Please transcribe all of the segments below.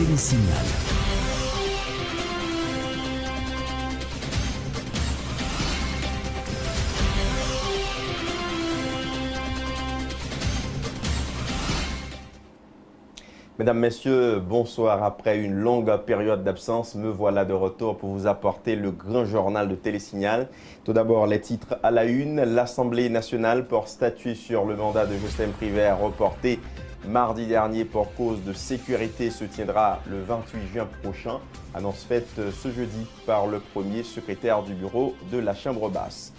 Télésignal. Mesdames, Messieurs, bonsoir. Après une longue période d'absence, me voilà de retour pour vous apporter le grand journal de Télésignal. Tout d'abord, les titres à la une. L'Assemblée nationale porte statuer sur le mandat de Jocelyn Privert reporté mardi dernier pour cause de sécurité se tiendra le 28 juin prochain. Annonce faite ce jeudi par le premier secrétaire du bureau de la Chambre basse.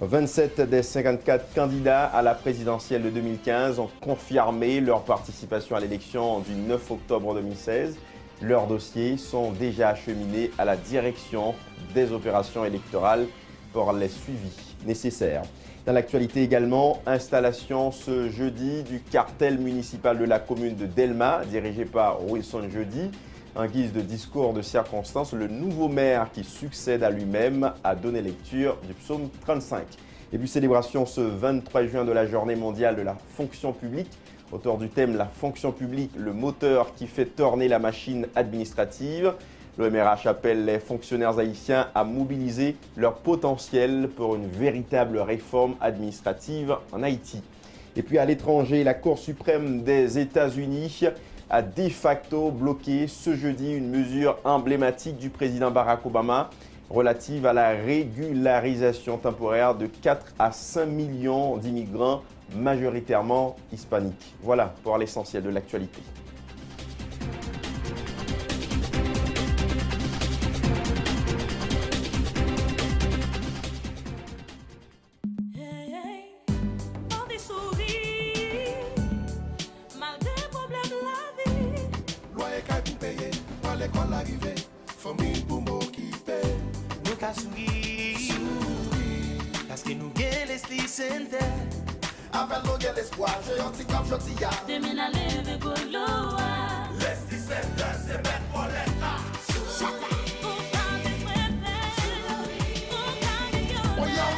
27 des 54 candidats à la présidentielle de 2015 ont confirmé leur participation à l'élection du 9 octobre 2016. Leurs dossiers sont déjà acheminés à la direction des opérations électorales pour les suivis nécessaires. Dans l'actualité également, installation ce jeudi du cartel municipal de la commune de Delma, dirigé par Wilson Jeudi. En guise de discours de circonstance, le nouveau maire qui succède à lui-même a donné lecture du psaume 35. Et puis célébration ce 23 juin de la journée mondiale de la fonction publique. Autour du thème « La fonction publique, le moteur qui fait tourner la machine administrative ». L'OMRH appelle les fonctionnaires haïtiens à mobiliser leur potentiel pour une véritable réforme administrative en Haïti. Et puis à l'étranger, la Cour suprême des États-Unis a de facto bloqué ce jeudi une mesure emblématique du président Barack Obama relative à la régularisation temporaire de 4 à 5 millions d'immigrants majoritairement hispaniques. Voilà pour l'essentiel de l'actualité. Parce que nous gagnons Leslie Center. Avec nous gagnons l'espoir, j'ai un petit cap, je t'y a. Demain à lever Goloa. Leslie Center, c'est bête pour l'être là. Oh yeah.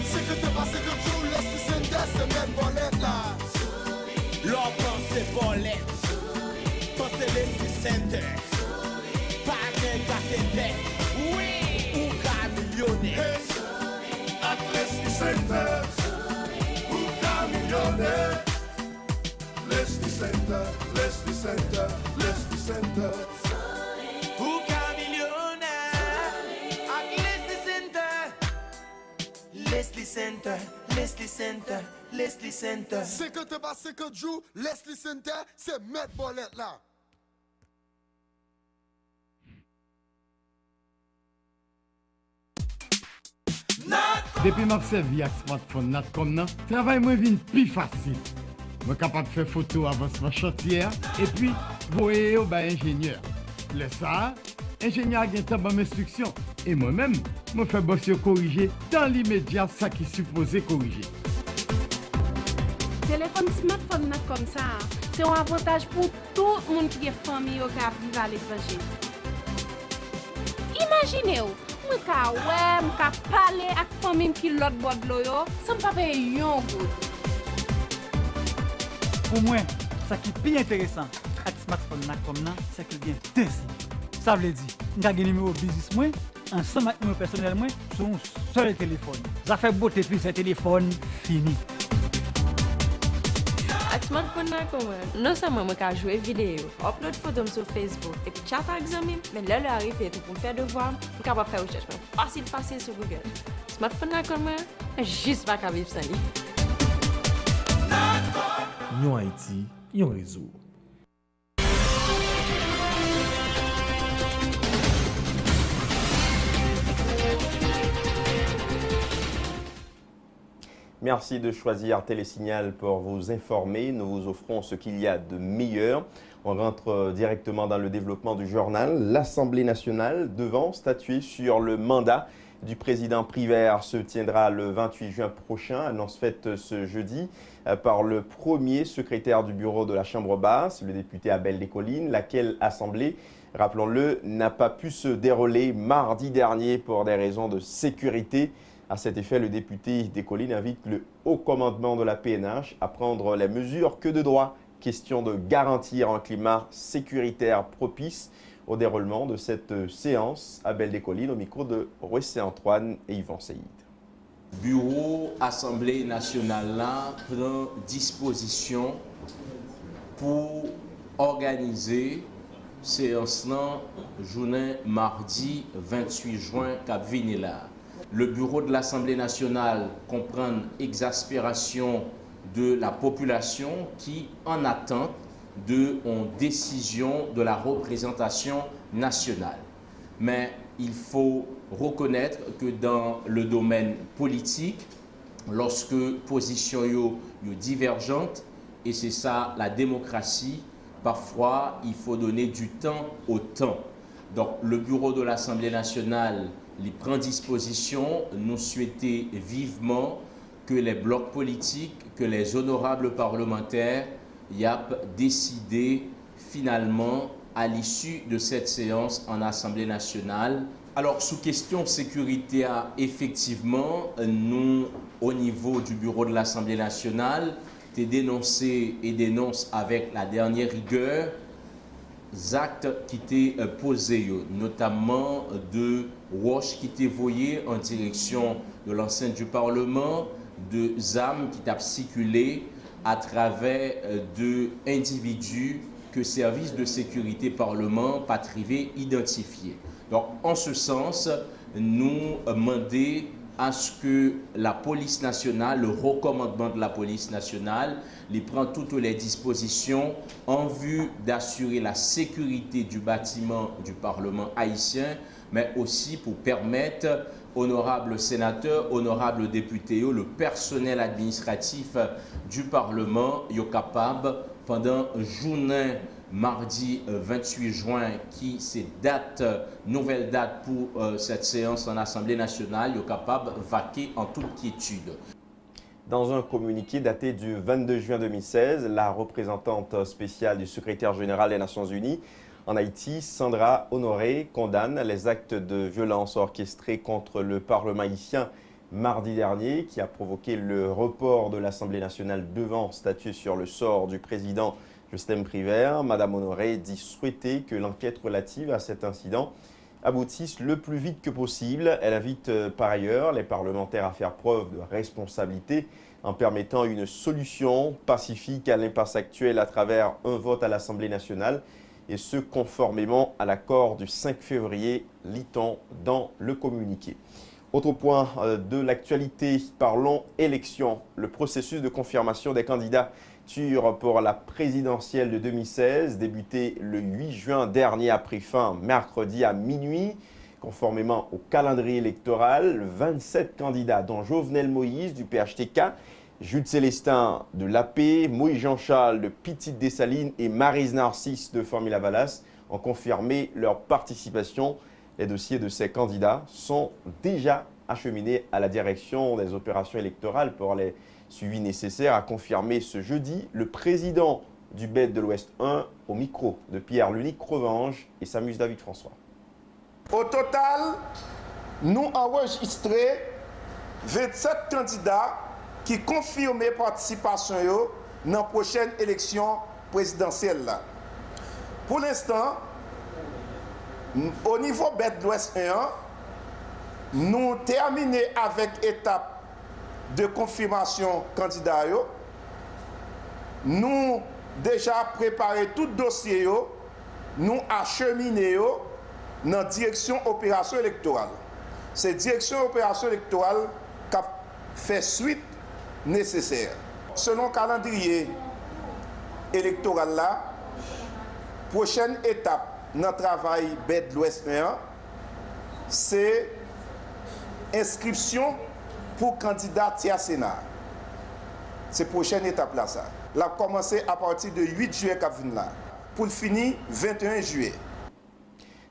C'est que t'es passé comme tout, Leslie Center, c'est bête pour l'être là. L'on pense pour l'être. Pensez Leslie Center. Pas de gâteau. Oui, Leslie Center, Leslie Center, Leslie Center, Leslie Center. Who can millionnaire? Leslie Center, Leslie Center, Leslie Center, Leslie Center. 50 par 50 jours, Leslie Center, c'est mettre bolette là. Depuis que je servi avec smartphone Natcom, le travail est devenu plus facile. Je suis capable de faire photo avant ma chantier et puis voyer au ingénieur. Le ça, l'ingénieur a une instruction et moi-même, je fais bosser corriger dans l'immédiat ce qui est supposé corriger. Téléphone smartphone comme ça, c'est un avantage pour tout le monde qui est famille ou qui vit à l'étranger. Imaginez-vous. Je peux parler avec la famille qui l'autre bord de l'eau sans pas payer un goût. Pour moi, ce qui est plus intéressant avec le smartphone comme ça, c'est qu'il y a deux signes. Ça veut dire, je vais numéro business moi, ensemble avec mon personnel moi, sur un seul téléphone. Ça fait beauté plus un téléphone fini. Avec smartphone non seulement je peux jouer vidéo, upload photos sur Facebook et puis chat avec amis, mais là, arrive pour faire devoir, je suis capable de faire recherche facile sur Google. Smartphone juste pas qu'à vivre sans lui. Nyon Haïti, yon réseau. Merci de choisir Télésignal pour vous informer. Nous vous offrons ce qu'il y a de meilleur. On rentre directement dans le développement du journal. L'Assemblée nationale devant statuer sur le mandat du président Privert se tiendra le 28 juin prochain. Annonce faite ce jeudi par le premier secrétaire du bureau de la Chambre basse, le député Abel Descollines, laquelle assemblée, rappelons-le, n'a pas pu se dérouler mardi dernier pour des raisons de sécurité. À cet effet, le député Descollines invite le haut commandement de la PNH à prendre les mesures que de droit question de garantir un climat sécuritaire propice au déroulement de cette séance à Belle des Collines, au micro de Roissé Antoine et Yvan Seyid. Bureau Assemblée nationale là prend disposition pour organiser séance là journée mardi 28 juin cap vini là. Le bureau de l'Assemblée nationale comprend exaspération de la population qui en attend de décision de la représentation nationale. Mais il faut reconnaître que dans le domaine politique, lorsque positions sont divergentes, et c'est ça la démocratie, parfois il faut donner du temps au temps. Donc le bureau de l'Assemblée nationale il prend disposition, nous souhaitons vivement que les blocs politiques, que les honorables parlementaires y a décidé finalement à l'issue de cette séance en Assemblée nationale. Alors, sous question sécurité, effectivement, nous, au niveau du bureau de l'Assemblée nationale, t'es dénoncé et dénonce avec la dernière rigueur les actes qui étaient posés, notamment de roches qui étaient voyées en direction de l'enceinte du Parlement, de âmes qui ont circulé à travers de individus que service de sécurité Parlement pas privé identifié. Donc, en ce sens, nous demandons à ce que la police nationale, le recommandement de la police nationale, les prend toutes les dispositions en vue d'assurer la sécurité du bâtiment du Parlement haïtien, mais aussi pour permettre honorables sénateurs, honorables députés, le personnel administratif du Parlement, est capable, pendant journée mardi 28 juin, qui c'est date, nouvelle date pour cette séance en Assemblée nationale, est capable de vaquer en toute quiétude. Dans un communiqué daté du 22 juin 2016, la représentante spéciale du secrétaire général des Nations Unies en Haïti, Sandra Honoré, condamne les actes de violence orchestrés contre le Parlement haïtien mardi dernier, qui a provoqué le report de l'Assemblée nationale devant statuer sur le sort du président Justin Privert. Madame Honoré dit souhaiter que l'enquête relative à cet incident aboutisse le plus vite que possible. Elle invite par ailleurs les parlementaires à faire preuve de responsabilité en permettant une solution pacifique à l'impasse actuelle à travers un vote à l'Assemblée nationale, et ce conformément à l'accord du 5 février, lit-on dans le communiqué. Autre point de l'actualité, parlons élection. Le processus de confirmation des candidatures pour la présidentielle de 2016, débuté le 8 juin dernier, a pris fin mercredi à minuit. Conformément au calendrier électoral, 27 candidats, dont Jovenel Moïse du PHTK, Jude Célestin de l'AP, Moïse Jean-Charles de Petite Dessalines et Maryse Narcisse de Formula Valas, ont confirmé leur participation. Les dossiers de ces candidats sont déjà acheminés à la direction des opérations électorales pour les suivis nécessaires, a confirmé ce jeudi le président du BED de l'Ouest 1 au micro de Pierre-Lunique Crevange et Samus David François. Au total, nous enregistré 27 candidats qui confirment participation dans la prochaine élection présidentielle. Pour l'instant, au niveau BED de l'Ouest 1, nous terminons avec l'étape de confirmation candidat. Nous déjà préparé tout dossier, nous acheminé dans la direction opération électorale. C'est direction opération électorale qui a fait suite nécessaire. Selon le calendrier électoral là, prochaine étape dans le travail BED de l'Ouest 1, c'est inscription pour candidat à Sénat. C'est la prochaine étape là. Ça. Elle a commencé à partir de 8 juillet pour le finir 21 juillet.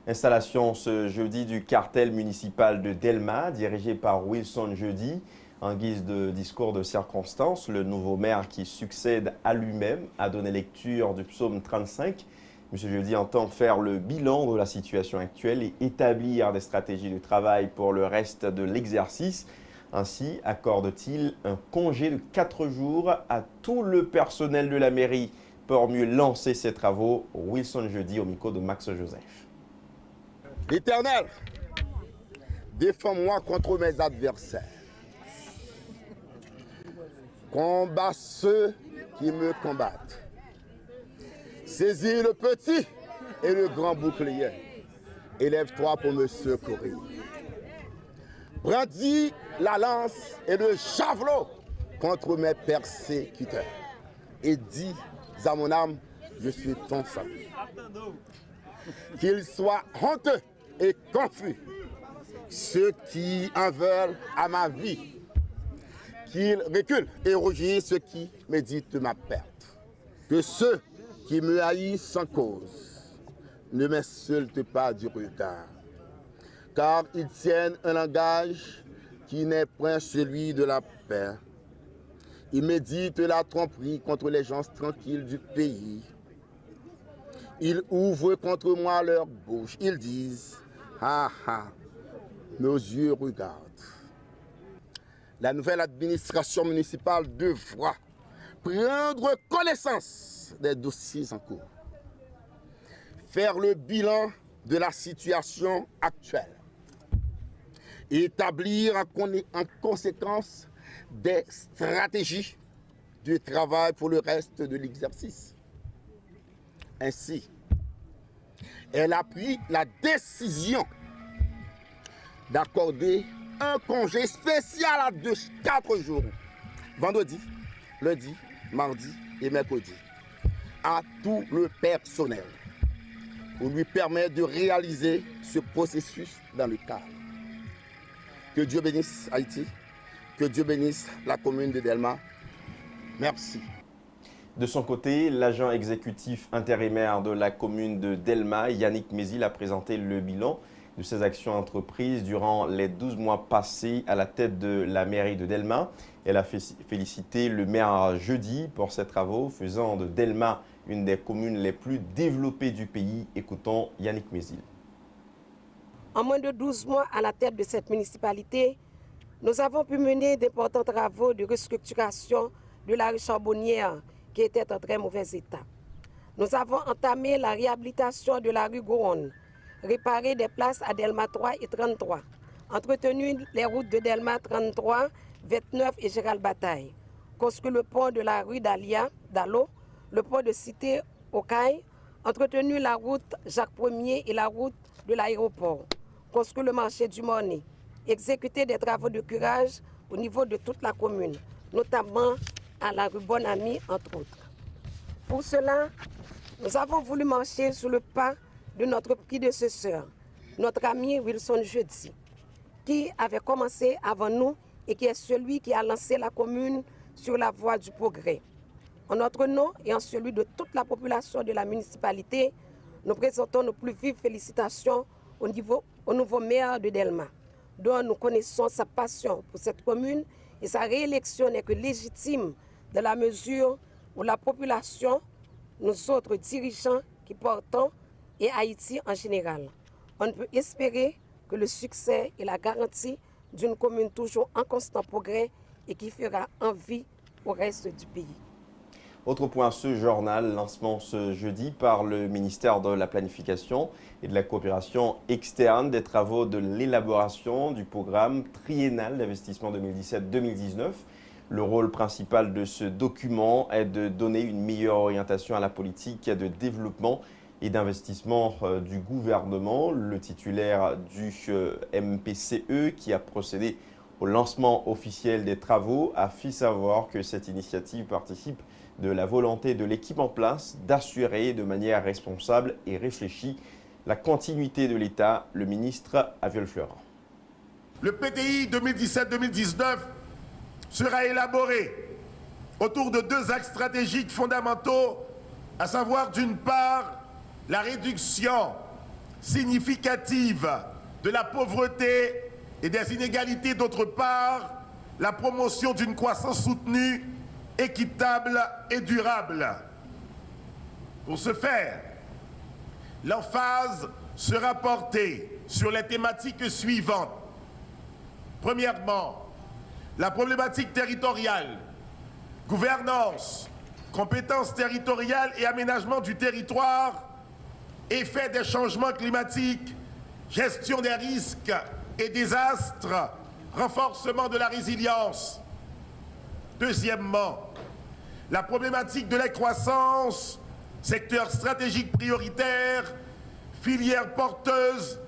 Installation ce jeudi du cartel municipal de Delma, dirigé par Wilson Jeudi. En guise de discours de circonstance, le nouveau maire qui succède à lui-même a donné lecture du psaume 35. M. Jeudi entend faire le bilan de la situation actuelle et établir des stratégies de travail pour le reste de l'exercice. Ainsi, accorde-t-il un congé de 4 jours à tout le personnel de la mairie pour mieux lancer ces travaux. Wilson Jeudi au micro de Max Joseph. L'Éternel, défends-moi contre mes adversaires. Combat ceux qui me combattent. Saisis le petit et le grand bouclier. Élève-toi pour me secourir. Brandis la lance et le javelot contre mes persécuteurs. Et dis à mon âme, je suis ton salut. Qu'ils soient honteux et confus, ceux qui en veulent à ma vie. Qu'ils reculent et rougissent ceux qui méditent ma perte. Que ceux qui me haïssent sans cause ne m'insultent pas du regard, car ils tiennent un langage qui n'est point celui de la paix. Ils méditent la tromperie contre les gens tranquilles du pays. Ils ouvrent contre moi leur bouche. Ils disent, ah ah, nos yeux regardent. La nouvelle administration municipale devra prendre connaissance des dossiers en cours, faire le bilan de la situation actuelle, et établir en conséquence des stratégies de travail pour le reste de l'exercice. Ainsi, elle a pris la décision d'accorder un congé spécial de 4 jours, vendredi, lundi, mardi et mercredi, à tout le personnel, pour lui permettre de réaliser ce processus dans le cadre. Que Dieu bénisse Haïti, que Dieu bénisse la commune de Delma. Merci. De son côté, l'agent exécutif intérimaire de la commune de Delma, Yannick Mézil, a présenté le bilan de ses actions entreprises durant les 12 mois passés à la tête de la mairie de Delma. Elle a félicité le maire Jeudi pour ses travaux, faisant de Delma une des communes les plus développées du pays. Écoutons Yannick Mézil. En moins de 12 mois à la tête de cette municipalité, nous avons pu mener d'importants travaux de restructuration de la rue Charbonnière qui était en très mauvais état. Nous avons entamé la réhabilitation de la rue Gouron, réparé des places à Delma 3 et 33, entretenu les routes de Delma 33, 29 et Gérald Bataille, construit le pont de la rue d'Allo, le pont de Cité Okaï, entretenu la route Jacques Ier et la route de l'aéroport, construit le marché du Mornay, exécuté des travaux de curage au niveau de toute la commune, notamment à la rue Bonami, entre autres. Pour cela, nous avons voulu marcher sur le pas de notre prédécesseur, notre ami Wilson Jeudi, qui avait commencé avant nous et qui est celui qui a lancé la commune sur la voie du progrès. En notre nom et en celui de toute la population de la municipalité, nous présentons nos plus vives félicitations au nouveau maire de Delma, dont nous connaissons sa passion pour cette commune et sa réélection n'est que légitime dans la mesure où la population, nous autres dirigeants qui portons et Haïti en général, on ne peut espérer que le succès est la garantie d'une commune toujours en constant progrès et qui fera envie au reste du pays. Autre point, ce journal, lancement ce jeudi par le ministère de la Planification et de la Coopération externe des travaux de l'élaboration du programme triennal d'investissement 2017-2019. Le rôle principal de ce document est de donner une meilleure orientation à la politique de développement et d'investissement du gouvernement. Le titulaire du MPCE, qui a procédé au lancement officiel des travaux, a fait savoir que cette initiative participe de la volonté de l'équipe en place d'assurer de manière responsable et réfléchie la continuité de l'État. Le ministre Aviol Fleurin. Le PTI 2017-2019 sera élaboré autour de 2 axes stratégiques fondamentaux, à savoir d'une part la réduction significative de la pauvreté et des inégalités, d'autre part la promotion d'une croissance soutenue, équitable et durable. Pour ce faire, l'emphase sera portée sur les thématiques suivantes. Premièrement, la problématique territoriale, gouvernance, compétences territoriales et aménagement du territoire, effet des changements climatiques, gestion des risques et désastres, renforcement de la résilience. Deuxièmement, la problématique de la croissance, secteur stratégique prioritaire, filière porteuse,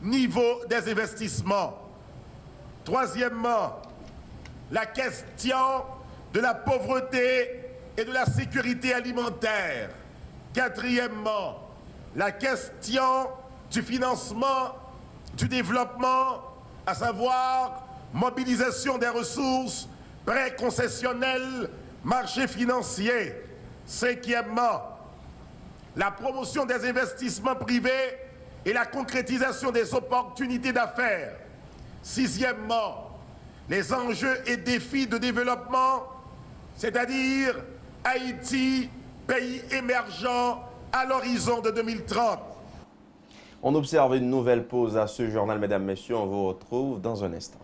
niveau des investissements. Troisièmement, la question de la pauvreté et de la sécurité alimentaire. Quatrièmement, la question du financement, du développement, à savoir mobilisation des ressources, prêts concessionnels, marché financier. Cinquièmement, la promotion des investissements privés et la concrétisation des opportunités d'affaires. Sixièmement, les enjeux et défis de développement, c'est-à-dire Haïti, pays émergent à l'horizon de 2030. On observe une nouvelle pause à ce journal, mesdames, messieurs. On vous retrouve dans un instant.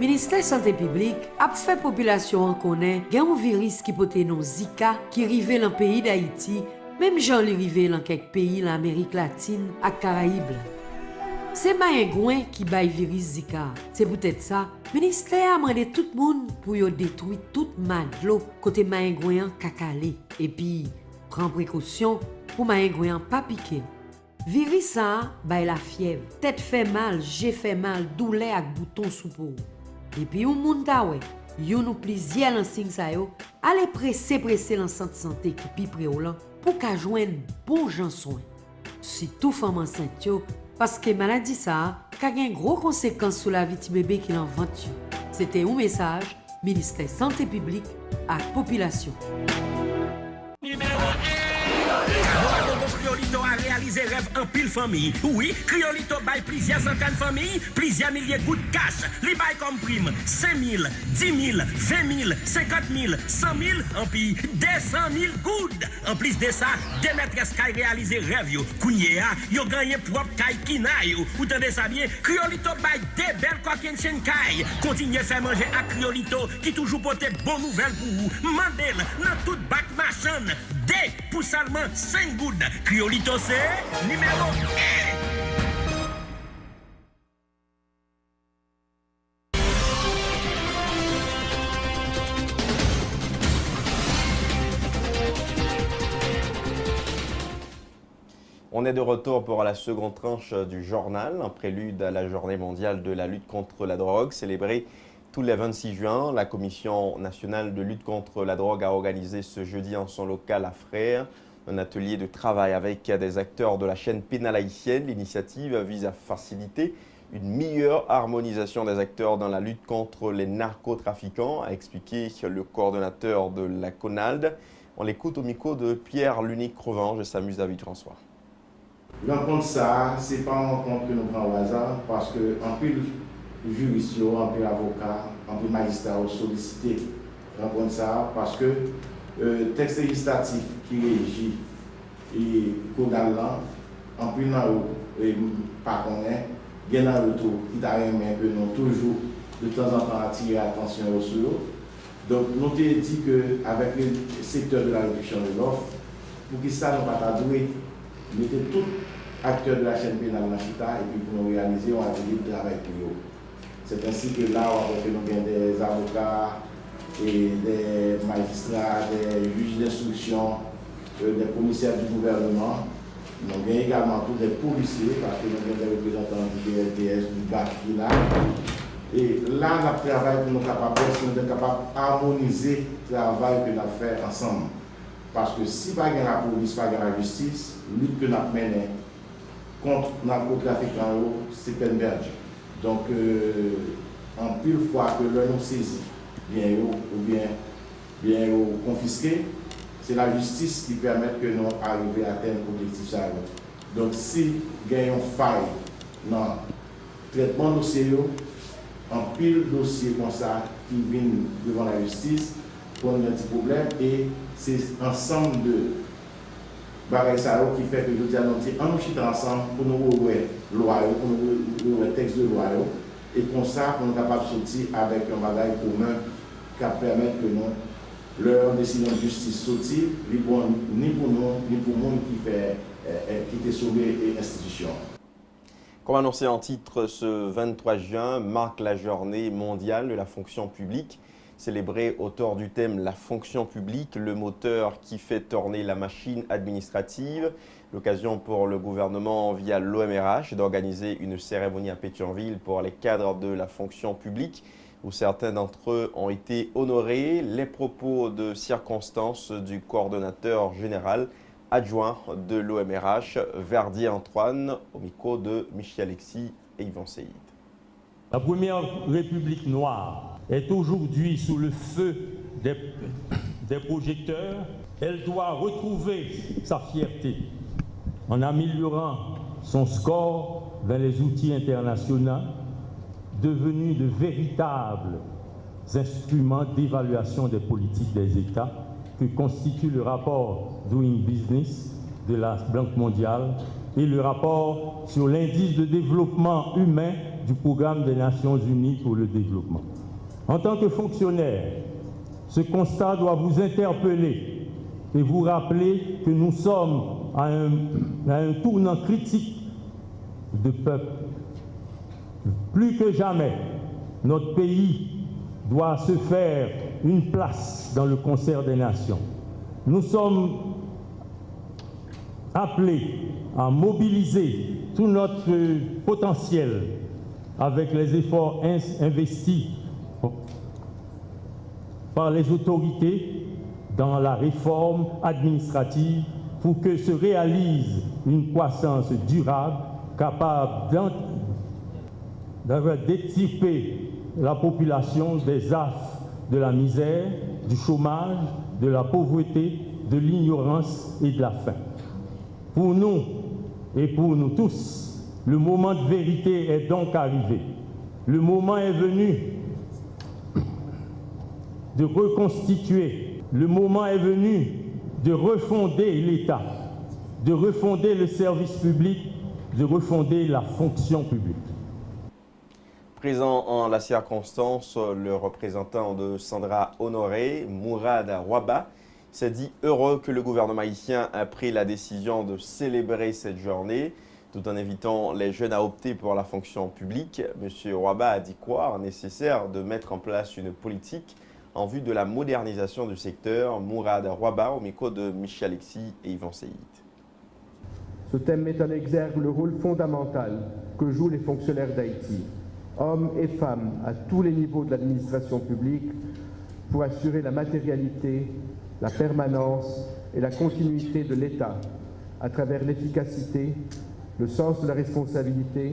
Ministère santé publique a fait population en connaît gen un virus qui pote non Zika qui rive dans pays d'Haïti, même gens li rive dans quelques pays l'Amérique latine et Caraïbes. C'est maïngouin qui baille virus Zika. C'est peut-être ça. Ministère a demandé tout le monde pour yo détruire toute madlo côté maïngouin kakale et puis prend précaution pour maïngouin pas piquer. Virus ça baille la fièvre, tête fait mal, j'ai fait mal, douleur ak bouton sous peau. Et puis, ou moun ta wè, yon ou plusieurs lansignes sa yo, allez presse dans centre santé qui pi préolan pour ka joindre bon jan soin. Si tout femme enceinte yo, parce que maladie ça, ka gen gros conséquences sur la vie de bébé qui l'en vente. C'était un message, ministère santé publique à population. Criolito a réalisé rêve en pile famille. Oui, Criolito baille plusieurs centaines de familles, plusieurs milliers de gouttes de cash. Li baille comme prime 5 000, 10 000, 20 000, 50 000, 100 000, en puis 200 000 gouttes. En plus de ça, des maîtresses qui réalisé rêve yo. Kounye a, yo gagné propre kay kina yo. Ou tendez ça bien, Criolito baille des belles coquines chen kay. Continuez faire manger à Criolito qui toujours porte bonne nouvelle pour vous. Mandel dans toute bac machin. Des pour seulement 5 gouttes. Criolito c'est numéro 1. On est de retour pour la seconde tranche du journal, en prélude à la journée mondiale de la lutte contre la drogue, célébrée tous les 26 juin. La Commission nationale de lutte contre la drogue a organisé ce jeudi en son local à Frères un atelier de travail avec des acteurs de la chaîne pénale haïtienne. L'initiative vise à faciliter une meilleure harmonisation des acteurs dans la lutte contre les narcotrafiquants, a expliqué le coordonnateur de la CONALD. On l'écoute au micro de Pierre-Lunique Crevange, s'amuse David François. Rencontre ça, ce n'est pas une rencontre que nous prenons au hasard, parce que en plus juristes, en plus avocats, en plus magistrats ont sollicité rencontre ça, parce que le texte législatif qui régit et Codal en plus et pas connaît, il y a un retour qui t'a remis que nous toujours de temps en temps attirer l'attention sur eux. Donc nous avons dit qu'avec le secteur de la réduction de l'offre, pour que ça nous pas doué, mettez tout acteur de la chaîne pénale dans la chita et puis pour nous réaliser un atelier de travail pour eux. C'est ainsi que là, on va nous avons des avocats et des magistrats, des juges d'instruction, des commissaires du gouvernement. Nous avons également tous des policiers, parce que nous avons des représentants du DLTS, du BAC qui là. Et là, notre travail pour nous capables d'harmoniser le travail que nous avons fait ensemble. Parce que si pas la police, pas la justice, la lutte que nous avons menée contre le narcotrafiquant, c'est peine perdue. Donc, en pile fois que l'on nous saisit, bien ou bien confisqué, c'est la justice qui permet que nous arrivions à atteindre l'objectif. Donc, si nous avons une faille dans le traitement de dossier, en pile dossier comme ça qui viennent devant la justice, pour un petit problème, et c'est ensemble de bagaille ça qui fait que je dis à nous dire on nous chite ensemble pour nous ouvrir loi, pour nous ouvrir texte de loi et comme ça pour nous capable de sortir avec un bagage commun qui permet que nous leur décision de justice sortir ni pour nous ni pour le monde qui est sauvé l'institution. Comme annoncé en titre, ce 23 juin marque la journée mondiale de la fonction publique, célébrée autour du thème « La fonction publique, le moteur qui fait tourner la machine administrative ». L'occasion pour le gouvernement, via l'OMRH, d'organiser une cérémonie à Pétionville pour les cadres de la fonction publique, où certains d'entre eux ont été honorés. Les propos de circonstance du coordonnateur général adjoint de l'OMRH, Verdier Antoine, au micro de Michel Alexis et Yvan Seyid. La première République noire est aujourd'hui sous le feu des projecteurs. Elle doit retrouver sa fierté en améliorant son score dans les outils internationaux, devenus de véritables instruments d'évaluation des politiques des États que constitue le rapport Doing Business de la Banque mondiale et le rapport sur l'indice de développement humain du programme des Nations Unies pour le développement. En tant que fonctionnaire, ce constat doit vous interpeller et vous rappeler que nous sommes à un tournant critique de peuple. Plus que jamais, notre pays doit se faire une place dans le concert des nations. Nous sommes appelés à mobiliser tout notre potentiel avec les efforts investis par les autorités dans la réforme administrative pour que se réalise une croissance durable capable d'extirper la population des affres de la misère, du chômage, de la pauvreté, de l'ignorance et de la faim. Pour nous et pour nous tous, le moment de vérité est donc arrivé. Le moment est venu de reconstituer. Le moment est venu de refonder l'État, de refonder le service public, de refonder la fonction publique. Présent en la circonstance, le représentant de Sandra Honoré, Mourad Rouaba, s'est dit heureux que le gouvernement haïtien a pris la décision de célébrer cette journée, tout en invitant les jeunes à opter pour la fonction publique. M. Rouaba a dit quoi? Nécessaire de mettre en place une politique en vue de la modernisation du secteur. Mourad Rouaba au micro de Michel Alexis et Yvan Seyid. Ce thème met en exergue le rôle fondamental que jouent les fonctionnaires d'Haïti, hommes et femmes à tous les niveaux de l'administration publique, pour assurer la matérialité, la permanence et la continuité de l'État à travers l'efficacité, le sens de la responsabilité,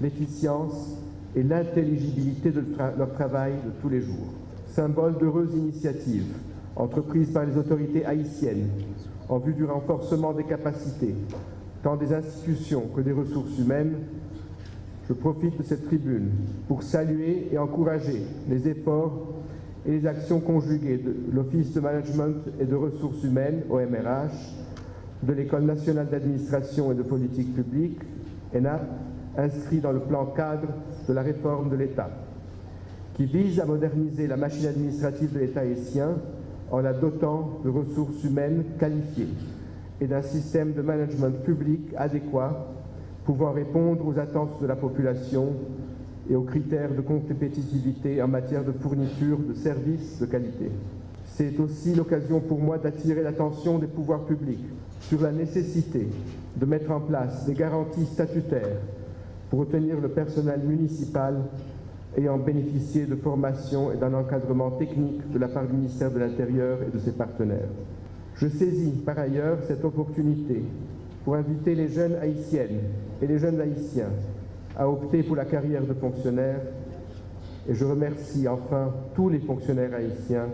l'efficience et l'intelligibilité de leur travail de tous les jours. Symbole d'heureuses initiatives entreprises par les autorités haïtiennes en vue du renforcement des capacités, tant des institutions que des ressources humaines, je profite de cette tribune pour saluer et encourager les efforts et les actions conjuguées de l'Office de Management et de Ressources Humaines, OMRH, de l'École nationale d'administration et de politique publique, ENAP, inscrit dans le plan cadre de la réforme de l'État, qui vise à moderniser la machine administrative de l'État haïtien en la dotant de ressources humaines qualifiées et d'un système de management public adéquat pouvant répondre aux attentes de la population et aux critères de compétitivité en matière de fourniture de services de qualité. C'est aussi l'occasion pour moi d'attirer l'attention des pouvoirs publics sur la nécessité de mettre en place des garanties statutaires pour obtenir le personnel municipal ayant bénéficié de formation et d'un encadrement technique de la part du ministère de l'Intérieur et de ses partenaires. Je saisis par ailleurs cette opportunité pour inviter les jeunes haïtiennes et les jeunes haïtiens à opter pour la carrière de fonctionnaire, et je remercie enfin tous les fonctionnaires haïtiens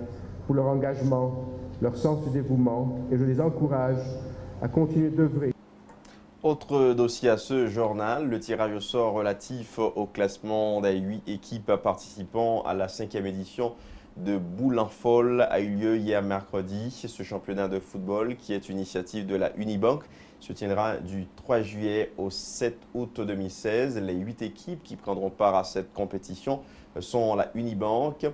pour leur engagement, leur sens du dévouement, et je les encourage à continuer d'œuvrer. Autre dossier à ce journal, le tirage au sort relatif au classement des 8 équipes participant à la 5e édition de Boule-en-Folle a eu lieu hier mercredi. Ce championnat de football, qui est une initiative de la Unibank, se tiendra du 3 juillet au 7 août 2016. Les 8 équipes qui prendront part à cette compétition sont la Unibank,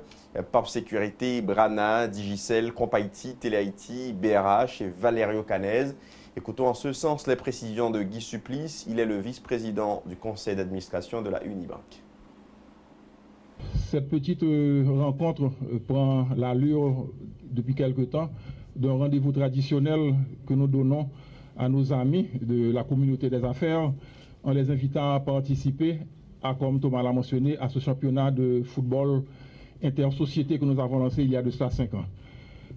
PAP Sécurité, Brana, Digicel, Compaïti, Téléhaïti, BRH et Valerio Canez. Écoutons en ce sens les précisions de Guy Supplice. Il est le vice-président du conseil d'administration de la Unibank. Cette petite rencontre prend l'allure depuis quelque temps d'un rendez-vous traditionnel que nous donnons à nos amis de la communauté des affaires en les invitant à participer, comme Thomas l'a mentionné, à ce championnat de football intersociété que nous avons lancé il y a de cela 5 ans.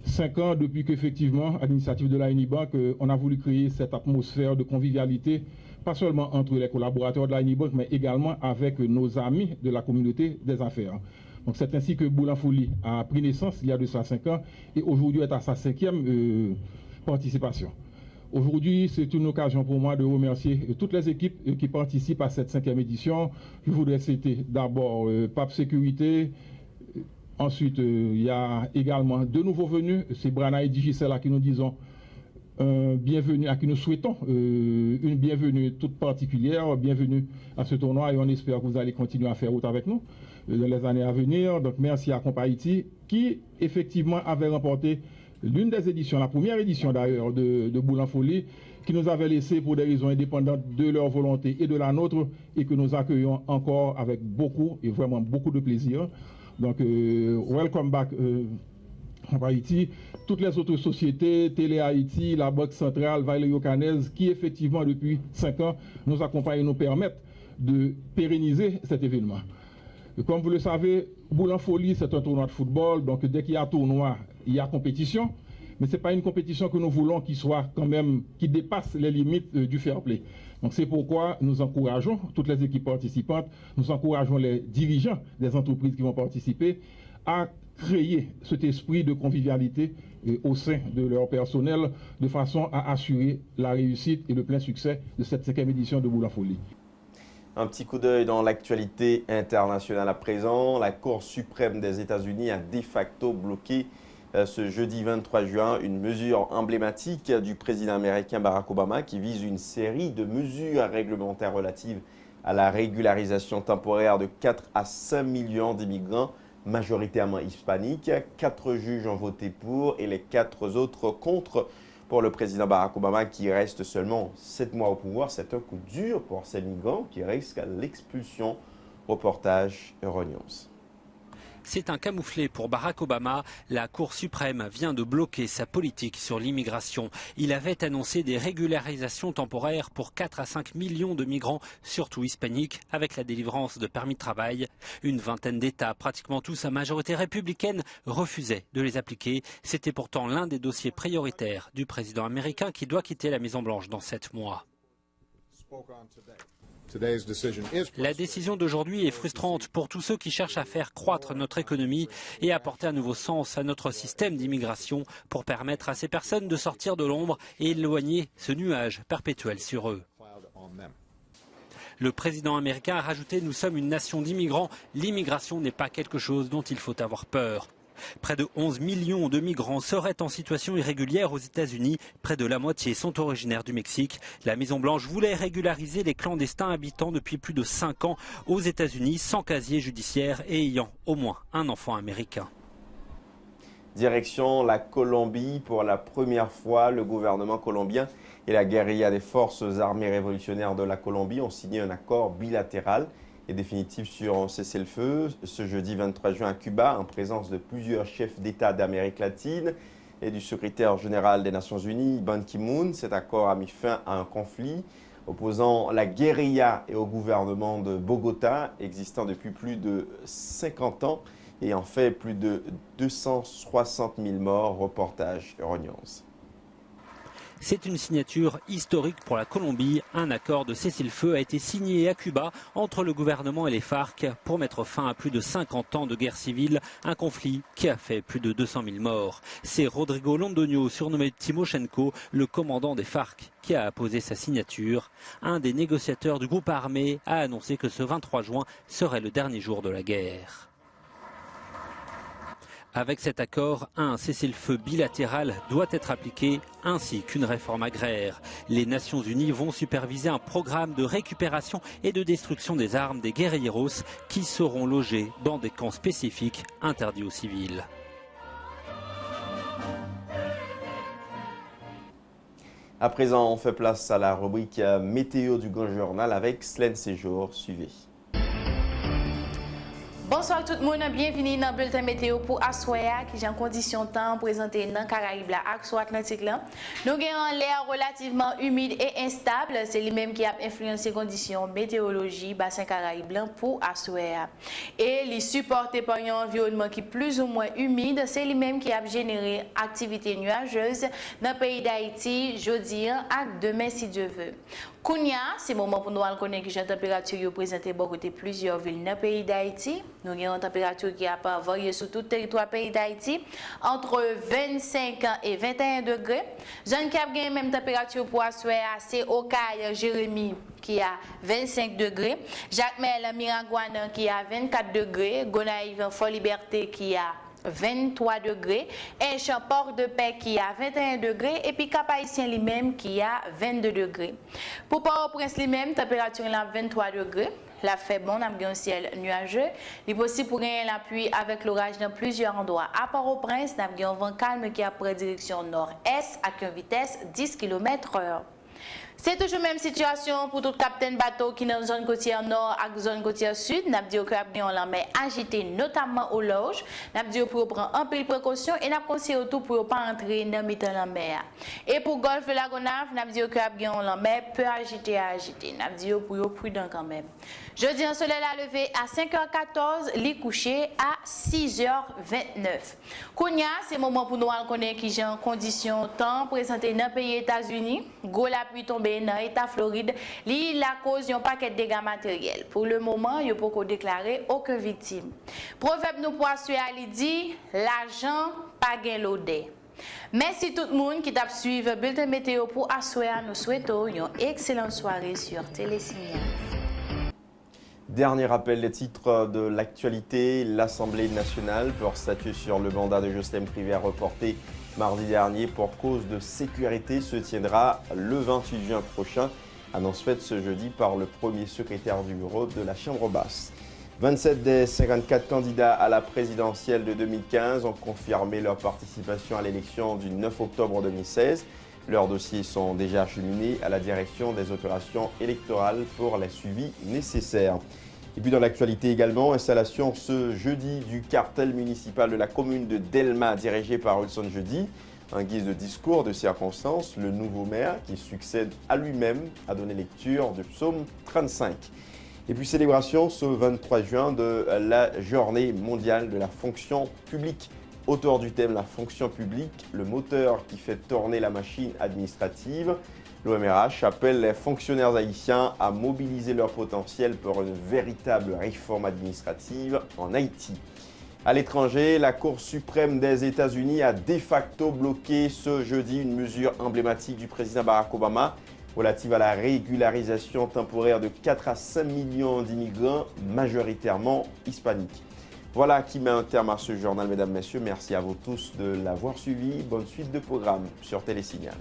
5 ans depuis qu'effectivement, à l'initiative de la Unibank, on a voulu créer cette atmosphère de convivialité, pas seulement entre les collaborateurs de la Unibank, mais également avec nos amis de la communauté des affaires. Donc c'est ainsi que Boule-en-Folie a pris naissance il y a de ça 5 ans et aujourd'hui est à sa 5e participation. Aujourd'hui, c'est une occasion pour moi de remercier toutes les équipes qui participent à cette 5e édition. Je voudrais citer d'abord PAP Sécurité. Ensuite, il y a également 2 nouveaux venus, c'est Brana et Digicel à qui nous disons bienvenue, à qui nous souhaitons une bienvenue toute particulière, bienvenue à ce tournoi et on espère que vous allez continuer à faire route avec nous dans les années à venir. Donc merci à Compaïti qui effectivement avait remporté l'une des éditions, la première édition d'ailleurs de Boule-en-Folie, qui nous avait laissé pour des raisons indépendantes de leur volonté et de la nôtre et que nous accueillons encore avec beaucoup et vraiment beaucoup de plaisir. Donc, welcome back Haïti. Toutes les autres sociétés, Télé Haïti, la Banque Centrale, Valerio Canez, qui effectivement depuis 5 ans nous accompagnent et nous permettent de pérenniser cet événement. Et comme vous le savez, Boule-en-Folie, c'est un tournoi de football. Donc, dès qu'il y a tournoi, il y a compétition. Mais ce n'est pas une compétition que nous voulons qui soit quand même, qui dépasse les limites du fair play. Donc c'est pourquoi nous encourageons toutes les équipes participantes, nous encourageons les dirigeants des entreprises qui vont participer à créer cet esprit de convivialité au sein de leur personnel de façon à assurer la réussite et le plein succès de cette 5e édition de Boule-en-Folie. Un petit coup d'œil dans l'actualité internationale à présent. La Cour suprême des États-Unis a de facto bloqué ce jeudi 23 juin une mesure emblématique du président américain Barack Obama qui vise une série de mesures réglementaires relatives à la régularisation temporaire de 4 à 5 millions d'immigrants majoritairement hispaniques. 4 juges ont voté pour et les 4 autres contre pour le président Barack Obama qui reste seulement 7 mois au pouvoir. C'est un coup dur pour ces migrants qui risquent l'expulsion. Reportage Euronews. C'est un camouflet pour Barack Obama. La Cour suprême vient de bloquer sa politique sur l'immigration. Il avait annoncé des régularisations temporaires pour 4 à 5 millions de migrants, surtout hispaniques, avec la délivrance de permis de travail. Une vingtaine d'États, pratiquement tous à majorité républicaine, refusaient de les appliquer. C'était pourtant l'un des dossiers prioritaires du président américain qui doit quitter la Maison-Blanche dans 7 mois. La décision d'aujourd'hui est frustrante pour tous ceux qui cherchent à faire croître notre économie et apporter un nouveau sens à notre système d'immigration pour permettre à ces personnes de sortir de l'ombre et éloigner ce nuage perpétuel sur eux. Le président américain a rajouté « Nous sommes une nation d'immigrants. L'immigration n'est pas quelque chose dont il faut avoir peur ». Près de 11 millions de migrants seraient en situation irrégulière aux États-Unis. Près de la moitié sont originaires du Mexique. La Maison-Blanche voulait régulariser les clandestins habitant depuis plus de 5 ans aux États-Unis sans casier judiciaire et ayant au moins un enfant américain. Direction la Colombie. Pour la première fois, le gouvernement colombien et la guérilla des forces armées révolutionnaires de la Colombie ont signé un accord bilatéral et définitif sur un cessez-le-feu ce jeudi 23 juin à Cuba en présence de plusieurs chefs d'État d'Amérique latine et du secrétaire général des Nations Unies, Ban Ki-moon. Cet accord a mis fin à un conflit opposant la guérilla et au gouvernement de Bogota, existant depuis plus de 50 ans et en fait plus de 260 000 morts. Reportage Euronews. C'est une signature historique pour la Colombie. Un accord de cessez-le-feu a été signé à Cuba entre le gouvernement et les FARC pour mettre fin à plus de 50 ans de guerre civile, un conflit qui a fait plus de 200 000 morts. C'est Rodrigo Londoño, surnommé Timoshenko, le commandant des FARC, qui a apposé sa signature. Un des négociateurs du groupe armé a annoncé que ce 23 juin serait le dernier jour de la guerre. Avec cet accord, un cessez-le-feu bilatéral doit être appliqué, ainsi qu'une réforme agraire. Les Nations Unies vont superviser un programme de récupération et de destruction des armes des guerrilleros qui seront logés dans des camps spécifiques interdits aux civils. À présent, on fait place à la rubrique météo du Grand Journal avec Slaine Séjour. Suivez. Bonsoir tout le monde, bienvenue dans le bulletin météo pour Assoya qui est en condition de temps présenté dans le Caraïbe et l'Atlantique. Nous avons l'air relativement humide et instable, c'est lui-même qui a influencé les conditions météorologie bassin Caraïbe pour Assoya. Et les supportés par un environnement qui est plus ou moins humide, c'est lui-même qui a généré activité nuageuse dans le pays d'Haïti, jeudi et demain si Dieu veut. Kounia, c'est le moment pour nous connaître que la température présentée dans plusieurs villes dans le pays d'Haïti. Nous avons une température qui a varié sur tout le territoire pays d'Haïti, entre 25 et 21 degrés. Jeune Cap a même température pour Assoya, c'est Okaï, Jérémy qui a 25 degrés. Jacmel, Miragouane qui a 24 degrés. Gonaïve, Fort Liberté qui a 23 degrés, et Port de Paix qui a 21 degrés, et puis Cap-Haïtien lui-même qui a 22 degrés. Pour Port-au-Prince lui-même, température est à 23 degrés. La fait bon, on a un ciel nuageux. Il est possible pour gagner la pluie avec l'orage dans plusieurs endroits. À Port-au-Prince, on a un vent calme qui a pris direction nord-est à une vitesse 10 km/h. C'est toujours la même situation pour tout capitaine bateau qui est dans la zone côtière nord et la zone côtière sud. Nous avons dit que nous avons agité notamment au large. Nous avons dit pour prendre un peu de précaution et nous avons conseillé tout pour ne pas entrer dans la mer. Et pour le golfe de la Gonave, nous avons dit que nous avons peu agité. Nous avons dit pour être prudent quand même. Jeudi, un soleil à lever à 5h14, lit couché à 6h29. Kounia, c'est le moment pour nous connaître qui est en condition temps présenté dans le pays États-Unis. Gros la pluie tombée dans l'État Floride, la cause d'un paquet de dégâts matériels. Pour le moment, il n'y a pas déclaré aucune victime. Proverbe nous poissons à dit l'argent pas gain l'odé. Merci tout le monde qui t'a suivi le bulletin météo pour Assoya. Nous souhaitons une excellente soirée sur Télésignal. Dernier rappel des titres de l'actualité. L'Assemblée nationale pour statuer sur le mandat de Jocelyn Prévert reporté mardi dernier pour cause de sécurité se tiendra le 28 juin prochain. Annonce faite ce jeudi par le premier secrétaire du bureau de la Chambre basse. 27 des 54 candidats à la présidentielle de 2015 ont confirmé leur participation à l'élection du 9 octobre 2016. Leurs dossiers sont déjà acheminés à la direction des opérations électorales pour les suivis nécessaires. Et puis dans l'actualité également, installation ce jeudi du cartel municipal de la commune de Delma dirigé par Wilson Jeudi. En guise de discours de circonstance, le nouveau maire qui succède à lui-même a donné lecture du psaume 35. Et puis célébration ce 23 juin de la journée mondiale de la fonction publique. Autour du thème la fonction publique, le moteur qui fait tourner la machine administrative, l'OMRH appelle les fonctionnaires haïtiens à mobiliser leur potentiel pour une véritable réforme administrative en Haïti. À l'étranger, la Cour suprême des États-Unis a de facto bloqué ce jeudi une mesure emblématique du président Barack Obama relative à la régularisation temporaire de 4 à 5 millions d'immigrants, majoritairement hispaniques. Voilà qui met un terme à ce journal, mesdames, messieurs. Merci à vous tous de l'avoir suivi. Bonne suite de programme sur Télésignal.